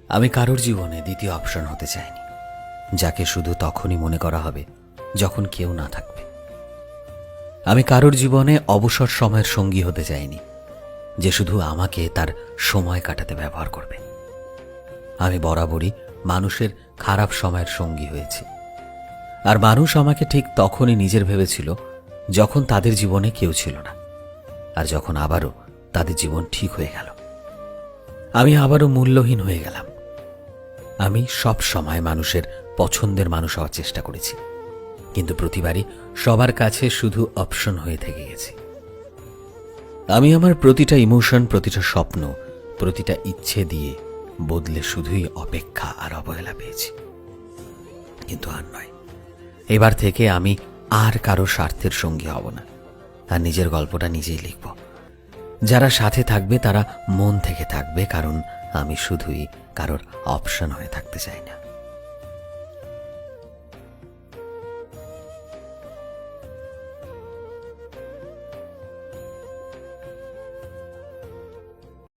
আমি কারোর জীবনে দ্বিতীয় অপশন হতে চাইনি, যাকে শুধু তখনই মনে করা হবে যখন কেউ না থাকবে। আমি কারোর জীবনে অবসর সময়ের সঙ্গী হতে চাইনি, যে শুধু আমাকে তার সময় কাটাতে ব্যবহার করবে। আমি বরাবরই মানুষের খারাপ সময়ের সঙ্গী হয়েছি, আর মানুষ আমাকে ঠিক তখনই নিজের ভেবেছিল যখন তাদের জীবনে কেউ ছিল না, আর যখন আবারও তাদের জীবন ঠিক হয়ে গেল। আমি আবারও মূল্যহীন হয়ে গেলাম। আমি সব সময় মানুষের পছন্দের মানুষ হওয়ার চেষ্টা করেছি, কিন্তু প্রতিবারই সবার কাছে শুধু অপশন হয়ে থেকে গেছি। আমি আমার প্রতিটা ইমোশন, প্রতিটা স্বপ্ন, প্রতিটা ইচ্ছে দিয়ে বদলে শুধুই অপেক্ষা আর অবহেলা পেয়েছি। কিন্তু আর নয়, এবার থেকে আমি আর কারো স্বার্থের সঙ্গী হব না, আর নিজের গল্পটা নিজেই লিখব। যারা সাথে থাকবে তারা মন থেকে থাকবে, কারণ আমি শুধুই কারোর অপশন হয়ে থাকতে চাই না।